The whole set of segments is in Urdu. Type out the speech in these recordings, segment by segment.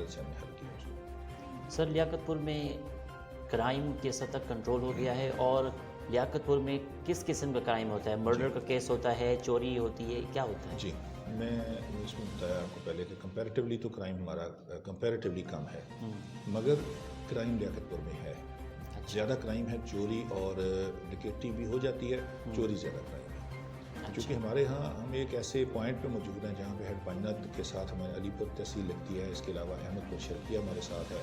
مدد سے ہم نے حل کیا اس کو۔ سر لیاقت پور میں کرائم کس حد تک کنٹرول ہو گیا ہے، اور لیاقت پور میں کس قسم کا کرائم ہوتا ہے؟ مرڈر کا کیس ہوتا ہے، چوری ہوتی ہے، کیا ہوتا ہے؟ جی، میں اس میں بتایا آپ کو پہلے کہ کمپیریٹیولی تو کرائم ہمارا کمپیریٹیولی کم ہے، مگر کرائم لیاقت پور میں ہے، زیادہ کرائم ہے، چوری اور ڈکیٹی بھی ہو جاتی ہے، چوری زیادہ کرائم ہے، کیونکہ ہمارے ہاں ہم ایک ایسے پوائنٹ پہ موجود ہیں جہاں پہ ہیڈ پنجنت کے ساتھ ہمیں علی پور تحصیل لگتی ہے، اس کے علاوہ احمد پور شرقیہ ہمارے ساتھ ہے،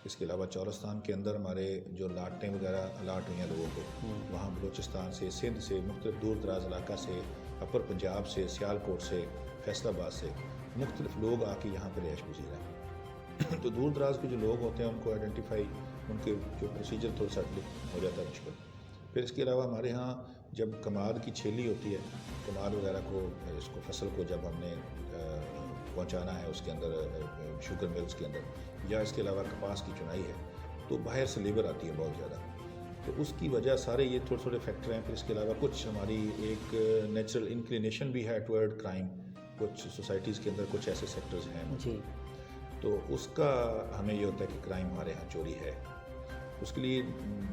اس کے علاوہ چورستان کے اندر ہمارے جو لاٹیں وغیرہ الاٹ ہوئی ہیں لوگوں کو، وہاں بلوچستان سے، سندھ سے، مختلف دور دراز علاقہ سے، اپر پنجاب سے، سیال کوٹ سے، فیصل آباد سے مختلف لوگ آ کے یہاں پہ رہائش پذیر ہیں۔ تو دور دراز کے جو لوگ ہوتے ہیں ان کو آئیڈینٹیفائی، ان کے جو پروسیجر تھوڑا سا ہو جاتا ہے مشکل۔ پھر اس کے علاوہ ہمارے ہاں جب کماد کی چھیلی ہوتی ہے، کماد وغیرہ کو، اس کو فصل کو جب ہم نے پہنچانا ہے اس کے اندر شوگر ملز کے اندر، یا اس کے علاوہ کپاس کی چنائی ہے، تو باہر سے لیبر آتی ہے بہت زیادہ، تو اس کی وجہ سارے یہ تھوڑے تھوڑے فیکٹر ہیں۔ پھر اس کے علاوہ کچھ ہماری ایک نیچرل انکلینیشن بھی ہے ٹورڈ کرائم، کچھ سوسائٹیز کے اندر کچھ ایسے سیکٹرز ہیں جی، تو اس کا ہمیں یہ ہوتا ہے کہ کرائم ہمارے ہاں چوری ہے، اس کے لیے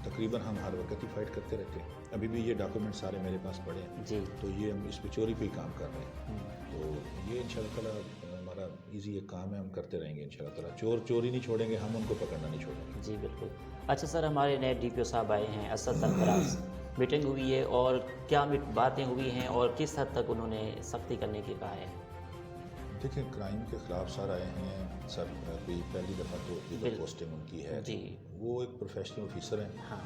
تقریباً ہم ہر وقت ہی فائٹ کرتے رہتے ہیں۔ ابھی بھی یہ ڈاکومنٹ سارے میرے پاس پڑے ہیں جی، تو یہ ہم اس پہ چوری پہ ہی کام کر رہے ہیں، تو یہ انشاءاللہ تعالیٰ ہمارا ایزی ایک کام ہے، ہم کرتے رہیں گے انشاءاللہ تعالیٰ، چوری نہیں چھوڑیں گے، ہم ان کو پکڑنا نہیں چھوڑیں گے۔ جی بالکل۔ اچھا سر، ہمارے نئے ڈی پی او صاحب آئے ہیں، اسد سرفراز، میٹنگ ہوئی ہے اور کیا باتیں ہوئی ہیں اور کس حد تک انہوں نے سختی کرنے کی کہا ہے؟ دیکھیں، کرائم کے خلاف سر آئے ہیں، سر پہلی دفعہ تو لیگل پوسٹنگ ان کی ہے، جی، وہ ایک پروفیشنل آفیسر ہیں، ہاں،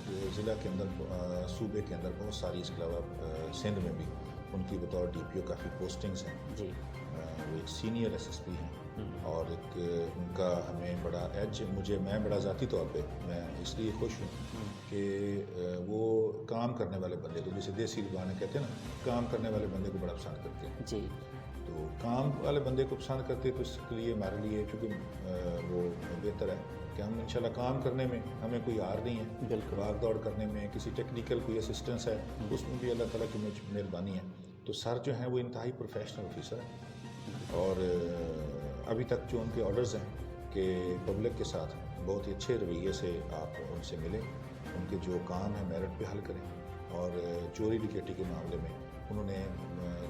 جو ضلع کے اندر، صوبے کے اندر بہت ساری، اس کے علاوہ سندھ میں بھی ان کی بطور ڈی پی او کافی پوسٹنگز ہیں، جی، وہ ایک سینئر ایس ایس پی ہیں، اور ایک ان کا ہمیں بڑا ایج، میں بڑا ذاتی طور پہ میں اس لیے خوش ہوں کہ وہ کام کرنے والے بندے کو، جسے دیسی زبان میں کہتے ہیں نا، کام کرنے والے بندے کو بڑا پسند کرتے ہیں، جی، تو کام والے بندے کو پسند کرتے تو اس کے لیے ہمارے لیے چونکہ وہ بہتر ہے کہ ہم انشاءاللہ کام کرنے میں ہمیں کوئی ہار نہیں ہے، بالکل، بھاگ دوڑ کرنے میں کسی ٹیکنیکل کوئی اسسٹنس ہے اس میں بھی اللہ تعالیٰ کی مہربانی ہے، تو سر جو ہیں وہ انتہائی پروفیشنل آفیسر ہیں، اور ابھی تک جو ان کے آرڈرز ہیں کہ پبلک کے ساتھ بہت ہی اچھے رویے سے آپ ان سے ملیں، ان کے جو کام ہیں میرٹ پہ حل کریں، اور چوری ڈکیٹی کے معاملے میں انہوں نے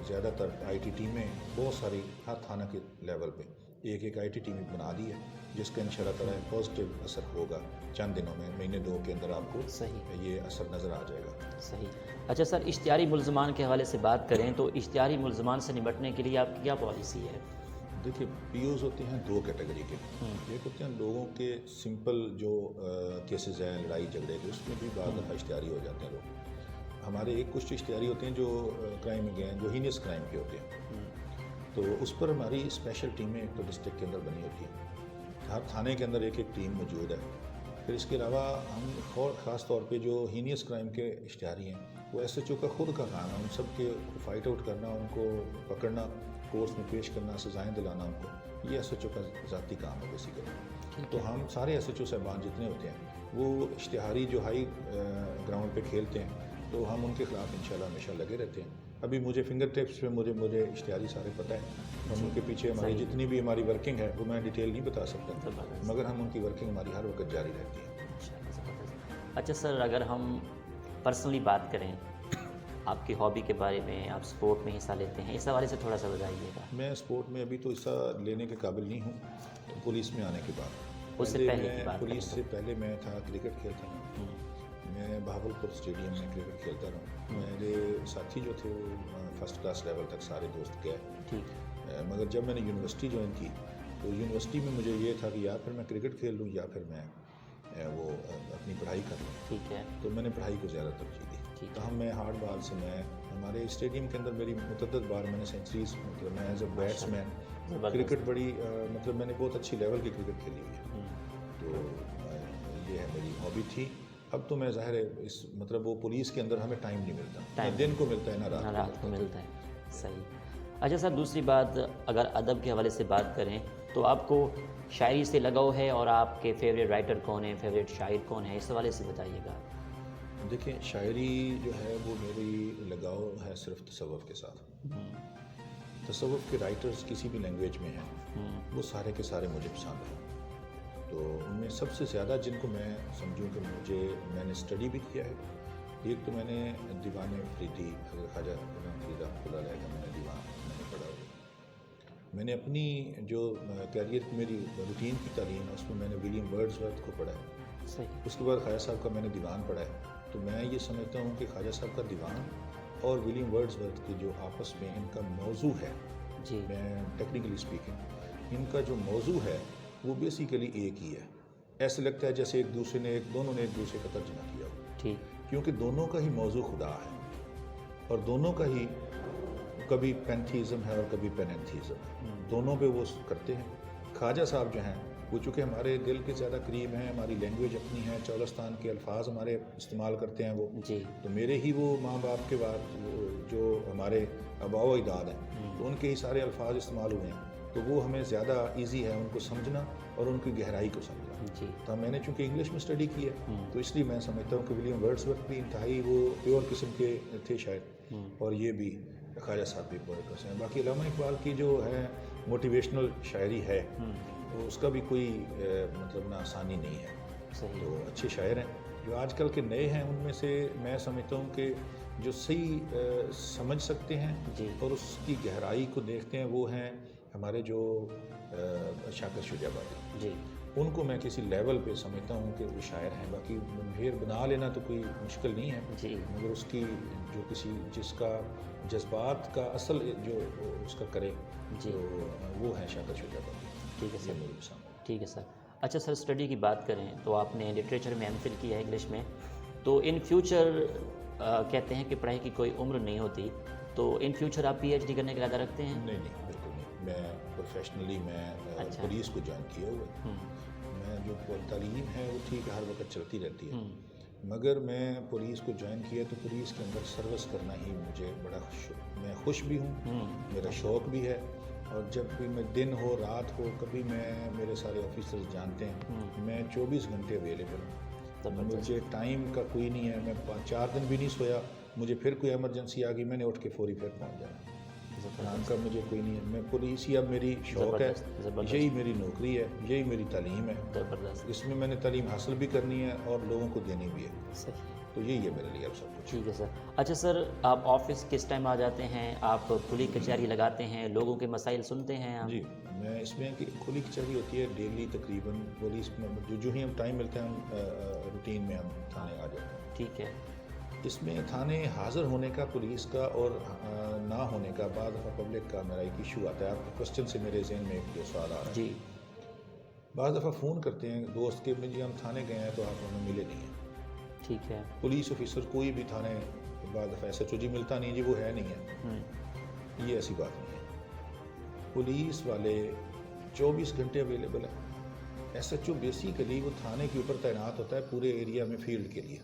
زیادہ تر آئی ٹی ٹیمیں بہت ساری ہر تھانہ کے لیول پہ ایک آئی ٹی ٹیم بنا دی ہے، جس کا انشاءاللہ تعالیٰ پازیٹیو اثر ہوگا، چند دنوں میں، مہینے دو کے اندر آپ کو صحیح، یہ اثر نظر آ جائے گا۔ صحیح۔ اچھا سر، اشتہاری ملزمان کے حوالے سے بات کریں تو اشتہاری ملزمان سے نمٹنے کے لیے آپ کی کیا پالیسی ہے؟ دیکھیے، پی اوز ہوتے ہیں دو کیٹیگری کے، ایک ہوتے ہیں لوگوں کے سمپل جو کیسز ہیں لڑائی جھگڑے کے، اس میں بھی بعض دفعہ اشتہاری ہو جاتے ہیں لوگ، ہمارے ایک کچھ اشتہاری ہوتے ہیں جو کرائم کے ہیں، جو ہینیس کرائم کے ہوتے ہیں، تو اس پر ہماری اسپیشل ٹیمیں ایک تو ڈسٹرکٹ کے اندر بنی ہوتی ہیں، ہر تھانے کے اندر ایک ٹیم موجود ہے۔ پھر اس کے علاوہ ہم خاص طور پہ جو ہینیس کرائم کے اشتہاری ہیں، وہ ایس ایچ او کا خود کا کام ہے ان سب کے فائٹ آؤٹ کرنا، ان کو پکڑنا، کورس میں پیش کرنا، سزائیں دلانا ان کو، یہ ایس ایچ او کا ذاتی کام ہے بیسیکلی۔ تو ہم سارے ایس ایچ او صاحبان جتنے ہوتے ہیں وہ اشتہاری جو ہائی گراؤنڈ پہ کھیلتے ہیں، تو ہم ان کے خلاف انشاءاللہ ہمیشہ لگے رہتے ہیں۔ ابھی مجھے فنگر ٹپس پہ مجھے اشتہاری سارے پتہ ہیں، ہم ان کے پیچھے ہماری جتنی بھی ہماری ورکنگ ہے وہ میں ڈیٹیل نہیں بتا سکتا، مگر ہم ان کی ورکنگ ہماری ہر وقت جاری رہتی ہے۔ اچھا سر، اگر ہم پرسنلی بات کریں آپ کی ہابی کے بارے میں، آپ سپورٹ میں حصہ لیتے ہیں، اس حوالے سے تھوڑا سا بتائیے گا۔ میں سپورٹ میں ابھی تو حصہ لینے کے قابل نہیں ہوں، تو پولیس میں آنے کے بعد، اس سے پہلے کی بات پولیس سے پہلے میں تھا کرکٹ کھیلتا ہوں، میں بہاولپور اسٹیڈیم میں کرکٹ کھیلتا رہا، میرے ساتھی جو تھے وہ فرسٹ کلاس لیول تک سارے دوست گئے، ٹھیک، مگر جب میں نے یونیورسٹی جوائن کی تو یونیورسٹی میں مجھے یہ تھا کہ یا پھر میں کرکٹ کھیل لوں یا پھر میں وہ اپنی پڑھائی کر لوں، ٹھیک ہے، تو میں نے پڑھائی کو زیادہ ترجیح دی، تاہم میں ہارڈ بال سے، میں ہمارے اسٹیڈیم کے اندر میری متعدد بار میں نے سینچریز، مطلب میں as a batsman cricket بڑی مطلب میں نے بہت اچھی لیول کی کرکٹ کھیلی ہوئی ہے، تو یہ ہے میری ہابی تھی۔ اب تو میں ظاہر ہے اس مطلب وہ پولیس کے اندر ہمیں ٹائم نہیں ملتا، نہ دن کو ملتا ہے نہ رات کو ملتا ہے، صحیح۔ اچھا سر، دوسری بات، اگر ادب کے حوالے سے بات کریں تو آپ کو شاعری سے لگاؤ ہے، اور آپ کے فیوریٹ رائٹر کون ہیں، فیوریٹ شاعر کون ہے، اس حوالے سے بتائیے گا۔ دیکھیں، شاعری جو ہے وہ میری لگاؤ ہے صرف تصوف کے ساتھ، تصوف کے رائٹرز کسی بھی لینگویج میں ہیں وہ سارے کے سارے مجھے پسند ہیں. تو ان میں سب سے زیادہ جن کو میں سمجھوں کہ میں نے اسٹڈی بھی کیا ہے، ایک تو میں نے دیوان فریدی خواجہ فرید رحمۃ اللہ علیہ کا میں نے دیوان میں نے پڑھا ہوا. میں نے اپنی جو کیریئر کی میری روٹین کی تعلیم ہے اس میں نے ولیم ورڈزورتھ کو پڑھا ہے. اس کے بعد خواجہ صاحب کا میں نے دیوان پڑھا ہے. تو میں یہ سمجھتا ہوں کہ خواجہ صاحب کا دیوان اور ولیم ورڈزورتھ کی جو آپس میں ان کا موضوع ہے، میں ٹیکنیکلی اسپیکنگ ان کا جو موضوع ہے وہ بیسیکلی ایک ہی ہے. ایسے لگتا ہے جیسے دونوں نے ایک دوسرے کا ترجمہ کیا ہو، کیونکہ دونوں کا ہی موضوع خدا ہے اور دونوں کا ہی کبھی پینتھیزم ہے اور کبھی پیننتھیزم ہے. دونوں پہ وہ کرتے ہیں. خواجہ صاحب جو ہیں وہ چونکہ ہمارے دل کے زیادہ قریب ہیں، ہماری لینگویج اپنی ہے، چولستان کے الفاظ ہمارے استعمال کرتے ہیں وہ، تو میرے ہی وہ ماں باپ کے بعد جو ہمارے آباء و اجداد ہیں تو ان کے ہی سارے الفاظ استعمال ہوئے ہیں، تو وہ ہمیں زیادہ ایزی ہے ان کو سمجھنا اور ان کی گہرائی کو سمجھنا. تو میں نے چونکہ انگلش میں اسٹڈی کی ہے تو اس لیے میں سمجھتا ہوں کہ ولیم ورڈزورتھ بھی انتہائی وہ پیور قسم کے تھے شاعر، اور یہ بھی خواجہ صاحب بھی پیور قسم ہیں. باقی علامہ اقبال کی جو ہے موٹیویشنل شاعری ہے اس کا بھی کوئی مطلب نہ آسانی نہیں ہے. تو اچھے شاعر ہیں. جو آج کل کے نئے ہیں ان میں سے میں سمجھتا ہوں کہ جو صحیح سمجھ سکتے ہیں اور اس کی گہرائی کو دیکھتے ہیں وہ ہیں ہمارے جو شاکر شجاع آبادی. ان کو میں کسی لیول پہ سمجھتا ہوں کہ وہ شاعر ہیں. باقی منحیر بنا لینا تو کوئی مشکل نہیں ہے، مگر اس کی جو جس کا جذبات کا اصل جو اس کا کرے وہ ہے شاکر شجاع آبادی. ٹھیک ہے سر. ٹھیک ہے سر. اچھا سر، اسٹڈی کی بات کریں تو آپ نے لٹریچر میں ایم فل کیا ہے انگلش میں، تو ان فیوچر کہتے ہیں کہ پڑھائی کی کوئی عمر نہیں ہوتی، تو ان فیوچر آپ پی ایچ ڈی کرنے کا ارادہ رکھتے ہیں؟ نہیں بالکل نہیں. میں پروفیشنلی میں پولیس کو جوائن کیا ہوا ہے. میں جو تعلیم ہے وہ ٹھیک ہے ہر وقت چلتی رہتی ہے، مگر میں پولیس کو جوائن کیا تو پولیس کے اندر سروس کرنا ہی مجھے بڑا میں خوش بھی ہوں، میرا شوق بھی ہے. اور جب بھی میں دن ہو رات ہو کبھی میرے سارے آفیسرز جانتے ہیں میں 24 گھنٹے اویلیبل ہوں. مجھے ٹائم کا کوئی نہیں ہے. میں 4 دن بھی نہیں سویا، مجھے پھر کوئی ایمرجنسی آ گئی میں نے اٹھ کے فوری پھر پہنچ جانا. نام کا مجھے کوئی نہیں ہے. میں پولیس ہی اب میری شوق ہے، یہی میری نوکری ہے، یہی میری تعلیم ہے. اس میں نے تعلیم حاصل بھی کرنی ہے اور لوگوں کو دینی بھی ہے. تو یہی ہے میرے لیے اب سب کچھ. ٹھیک ہے سر. اچھا سر، آپ آفس کس ٹائم آ جاتے ہیں؟ آپ کھلی کچہری لگاتے ہیں، لوگوں کے مسائل سنتے ہیں آپ؟ جی میں اس میں کہ کھلی کچہری ہوتی ہے ڈیلی تقریباً پولیس میں جو ہی ہم ٹائم ملتا ہے ہم روٹین میں ہم تھانے آ جاتے ہیں. ٹھیک ہے. اس میں تھانے حاضر ہونے کا پولیس کا اور نہ ہونے کا بعض دفعہ پبلک کا میرا ایک ایشو آتا ہے. آپ کے کوشچن سے میرے ذہن میں ایک جو سوال آ رہا ہے. جی بعض دفعہ فون کرتے ہیں دوست کے جی ہم تھانے گئے ہیں تو آپ ہمیں ملے نہیں ہیں. ٹھیک ہے. پولیس آفیسر کوئی بھی تھانے بعض دفعہ ایس ایچ او جی ملتا نہیں، جی وہ ہے نہیں ہے. یہ ایسی بات نہیں ہے. پولیس والے 24 گھنٹے اویلیبل ہیں. ایس ایچ او بیسیکلی وہ تھانے کے اوپر تعینات ہوتا ہے پورے ایریا میں فیلڈ کے لیے.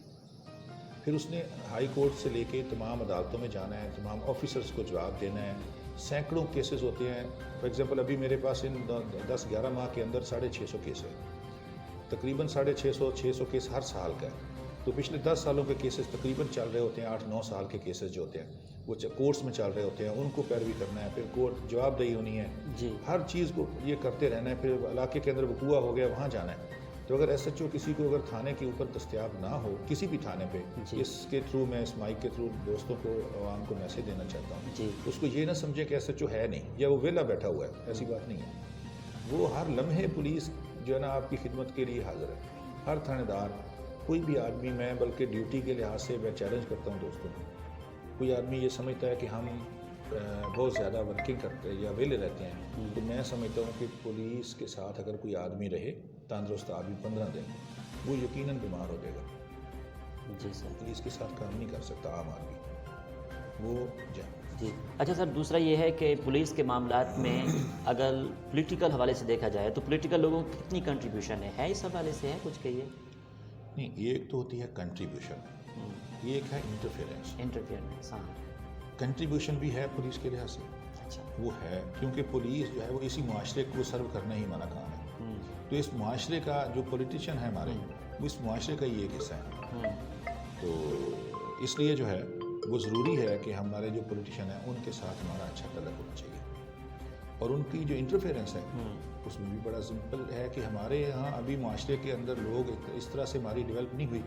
پھر اس نے ہائی کورٹ سے لے کے تمام عدالتوں میں جانا ہے، تمام آفیسرز کو جواب دینا ہے. سینکڑوں کیسز ہوتے ہیں. فار ایگزامپل ابھی میرے پاس ان 10-11 ماہ کے اندر 650 کیس ہے. تقریباً 650 کیس ہر سال کا ہے. تو پچھلے 10 سالوں کے کیسز تقریباً چل رہے ہوتے ہیں. 8-9 سال کے کیسز جو ہوتے ہیں وہ کورٹس میں چل رہے ہوتے ہیں. ان کو پیروی کرنا ہے، پھر کورٹ جواب دہی ہونی ہے. ہر چیز کو یہ کرتے رہنا ہے. پھر علاقے کے اندر وقوع ہو گیا وہاں جانا ہے. تو اگر ایس ایچ او کسی کو اگر تھانے کے اوپر دستیاب نہ ہو کسی بھی تھانے پہ، اس کے تھرو میں اس مائک کے تھرو دوستوں کو عوام کو میسیج دینا چاہتا ہوں، اس کو یہ نہ سمجھے کہ ایس ایچ او ہے نہیں یا وہ ویلا بیٹھا ہوا ہے. ایسی بات نہیں ہے. وہ ہر لمحے پولیس جو ہے نا آپ کی خدمت کے لیے حاضر ہے. ہر تھانے دار کوئی بھی آدمی، میں بلکہ ڈیوٹی کے لحاظ سے میں چیلنج کرتا ہوں دوستوں کو، کوئی آدمی یہ سمجھتا ہے کہ ہم بہت زیادہ ورکنگ کرتے ہیں یا ویلے رہتے ہیں، تو میں سمجھتا ہوں کہ پولیس کے ساتھ اگر کوئی آدمی رہے تندرست آدمی 15 دن، وہ یقیناً بیمار ہو جائے گا. جی سر. پولیس کے ساتھ کام نہیں کر سکتا عام آدمی وہ جی. اچھا سر، دوسرا یہ ہے کہ پولیس کے معاملات میں اگر پولیٹیکل حوالے سے دیکھا جائے تو پولیٹیکل لوگوں کی کتنی کنٹریبیوشن ہے اس حوالے سے ہے کچھ کہیے؟ نہیں، ایک تو ہوتی ہے کنٹریبیوشن، ایک ہے انٹرفیئرنس. ہاں، کنٹریبیوشن بھی ہے پولیس کے لحاظ سے. اچھا. وہ ہے کیونکہ پولیس جو ہے وہ اسی معاشرے کو سرو کرنا ہی ہمارا کام ہے. تو اس معاشرے کا جو پولیٹیشین ہے ہمارے، وہ اس معاشرے کا ہی ایک حصہ ہے. تو اس لیے جو ہے وہ ضروری ہے کہ ہمارے جو پولیٹیشین ہیں ان کے ساتھ ہمارا اچھا تعلق ہونا چاہیے. اور ان کی جو انٹرفیئرنس ہے اس میں بھی بڑا سمپل ہے کہ ہمارے یہاں ابھی معاشرے کے اندر لوگ اس طرح سے ہماری ڈیولپ نہیں ہوئی